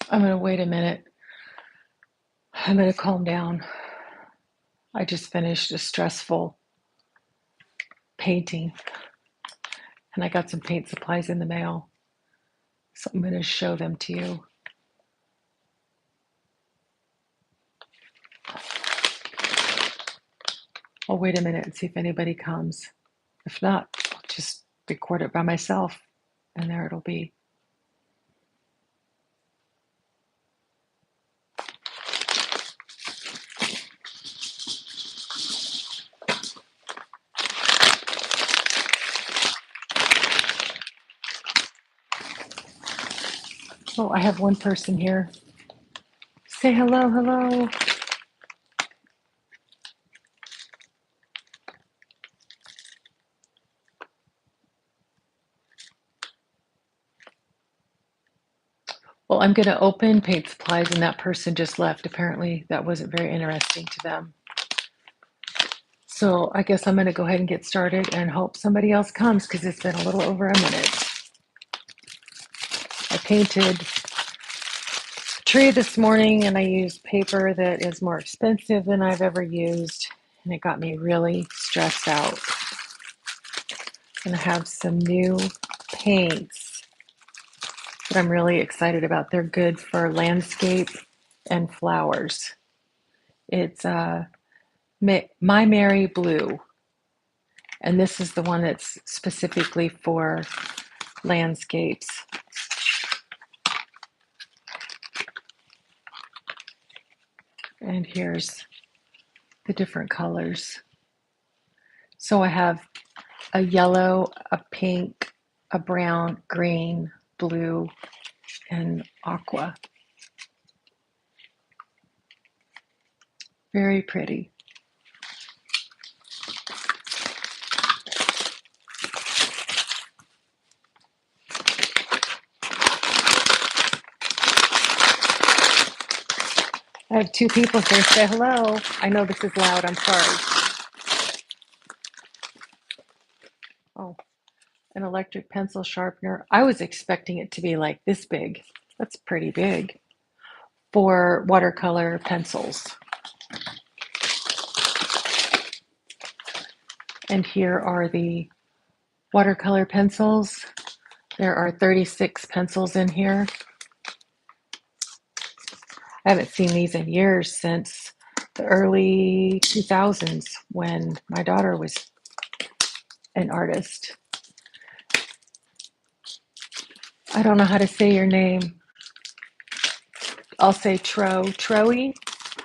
I'm going to wait a minute. I'm going to calm down. I just finished a stressful painting and I got some paint supplies in the mail. So I'm going to show them to you. I'll wait a minute and see if anybody comes. If not, I'll just record it by myself and there it'll be. Oh, I have one person here. Say hello, hello. Well, I'm going to open paint supplies and that person just left. Apparently that wasn't very interesting to them. So I guess I'm going to go ahead and get started and hope somebody else comes because it's been a little over a minute. I painted a tree this morning and I used paper that is more expensive than I've ever used and it got me really stressed out. And I have some new paints that I'm really excited about. They're good for landscape and flowers. It's My Mary Blue, and this is the one that's specifically for landscapes. And here's the different colors. So I have a yellow, a pink, a brown, green, blue, and aqua. Very pretty. I have two people here. Say hello. I know this is loud. I'm sorry. Oh, an electric pencil sharpener. I was expecting it to be like this big. That's pretty big for watercolor pencils. And here are the watercolor pencils. There are 36 pencils in here. I haven't seen these in years, since the early 2000s when my daughter was an artist. I don't know how to say your name. I'll say Troe.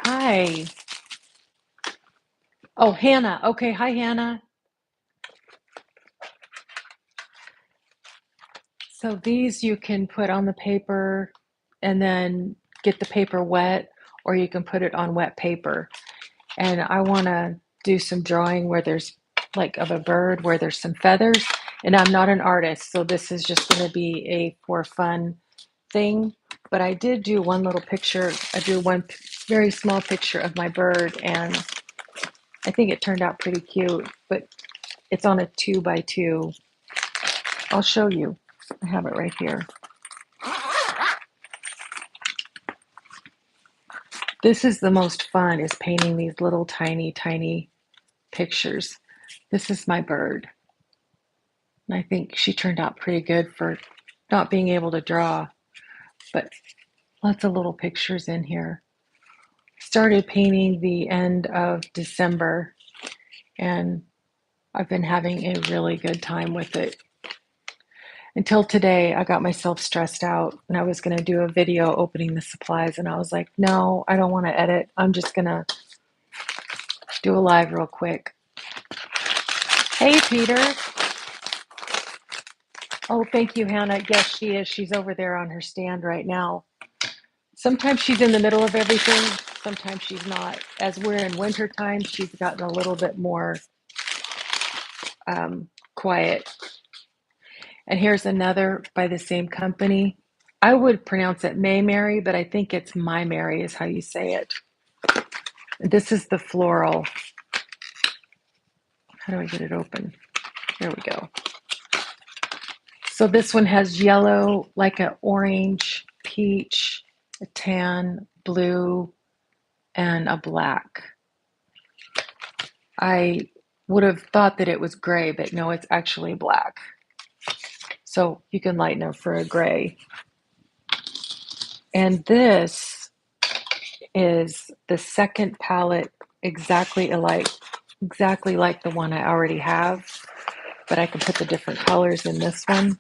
Hi. Oh, Hannah. Okay, hi, Hannah. So these you can put on the paper and then get the paper wet, or you can put it on wet paper. And I want to do some drawing where there's like of a bird where there's some feathers. And I'm not an artist, so this is just going to be a for fun thing. But I did do one little picture. I drew one very small picture of my bird, and I think it turned out pretty cute. But it's on a 2x2. I'll show you. I have it right here. This is the most fun, is painting these little tiny pictures. This is my bird. And I think she turned out pretty good for not being able to draw, but lots of little pictures in here. Started painting the end of December, and I've been having a really good time with it. Until today, I got myself stressed out and I was going to do a video opening the supplies, and I was like, no, I don't want to edit. I'm just going to do a live real quick. Hey, Peter. Oh, thank you, Hannah. Yes, she is. She's over there on her stand right now. Sometimes she's in the middle of everything. Sometimes she's not. As we're in winter time, she's gotten a little bit more quiet. And here's another by the same company. I would pronounce it May Mary, but I think it's My Mary is how you say it. This is the floral. How do I get it open? There we go. So this one has yellow, like an orange, peach, a tan, blue, and a black. I would have thought that it was gray, but no, it's actually black. So you can lighten it for a gray. And this is the second palette exactly like the one I already have, but I can put the different colors in this one.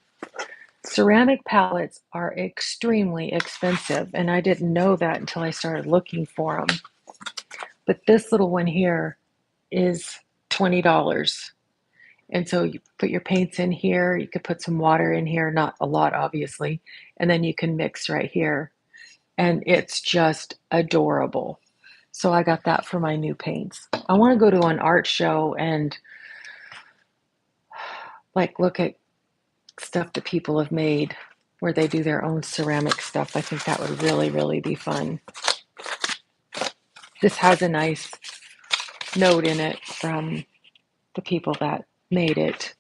Ceramic palettes are extremely expensive, and I didn't know that until I started looking for them. But this little one here is $20. And so you put your paints in here, you could put some water in here, not a lot obviously, and then you can mix right here. And it's just adorable. So I got that for my new paints. I want to go to an art show and like look at stuff that people have made where they do their own ceramic stuff. I think that would really, really be fun. This has a nice note in it from the people that made it.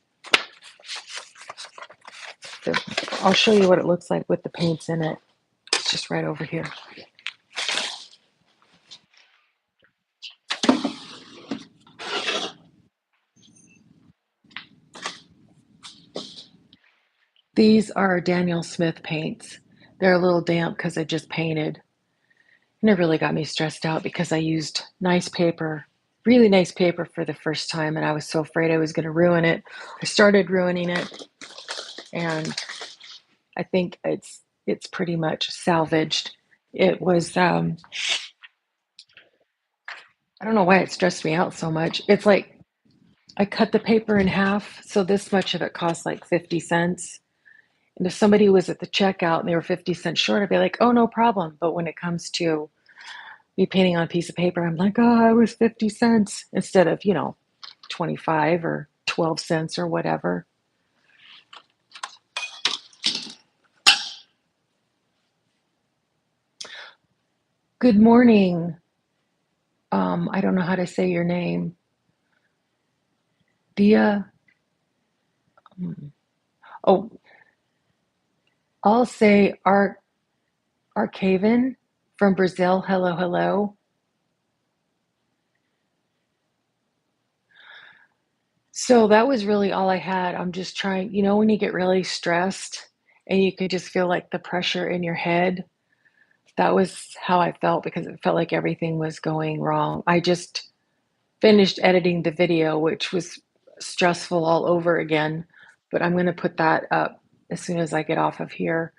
I'll show you what it looks like with the paints in it. It's just right over here. These are Daniel Smith paints. They're a little damp because I just painted. And it really got me stressed out because I used nice paper, really nice paper for the first time, and I was so afraid I was going to ruin it. I started ruining it, and I think it's pretty much salvaged. It was I don't know why it stressed me out so much. It's like I cut the paper in half, so this much of it cost like 50 cents. And if somebody was at the checkout and they were 50 cents short, I'd be like, oh, no problem. But when it comes to me painting on a piece of paper, I'm like, oh, it was 50 cents instead of, 25 or 12 cents or whatever. Good morning. I don't know how to say your name. Dia. Oh, I'll say Arcaven from Brazil. Hello, hello. So that was really all I had. I'm just trying, when you get really stressed and you can just feel like the pressure in your head. That was how I felt because it felt like everything was going wrong. I just finished editing the video, which was stressful all over again, but I'm going to put that up as soon as I get off of here.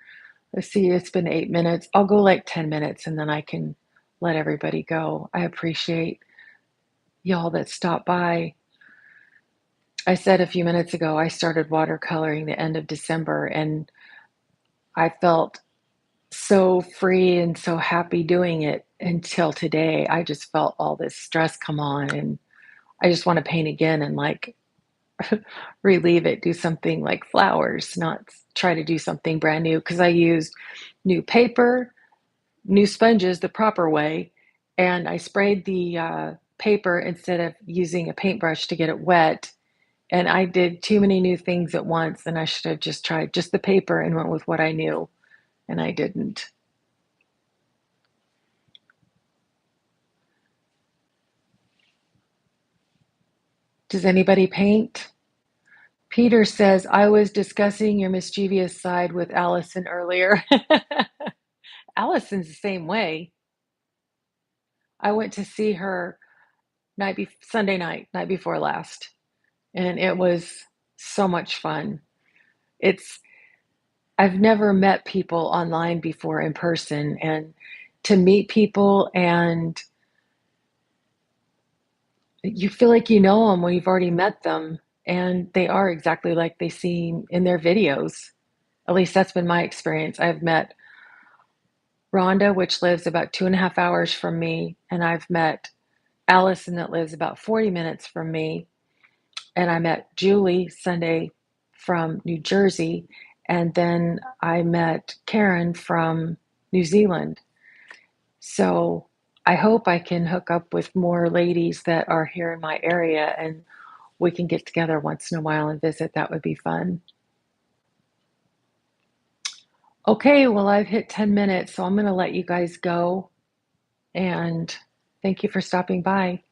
Let's see, it's been 8 minutes. I'll go like 10 minutes and then I can let everybody go. I appreciate y'all that stopped by. I said a few minutes ago, I started watercoloring the end of December and I felt so free and so happy doing it until today. I just felt all this stress come on and I just want to paint again and like relieve it, do something like flowers, not try to do something brand new because I used new paper, new sponges the proper way, and I sprayed the paper instead of using a paintbrush to get it wet. And I did too many new things at once, and I should have just tried just the paper and went with what I knew, and I didn't. Does anybody paint? Peter says, I was discussing your mischievous side with Allison earlier. Allison's the same way. I went to see her Sunday night before last, and it was so much fun. It's I've never met people online before in person, and to meet people and you feel like you know them when you've already met them, and they are exactly like they seem in their videos. At least that's been my experience. I've met Rhonda, which lives about 2.5 hours from me, and I've met Allison, that lives about 40 minutes from me, and I met Julie Sunday from New Jersey, and then I met Karen from New Zealand. So I hope I can hook up with more ladies that are here in my area and we can get together once in a while and visit. That would be fun. Okay, well, I've hit 10 minutes, so I'm going to let you guys go. And thank you for stopping by.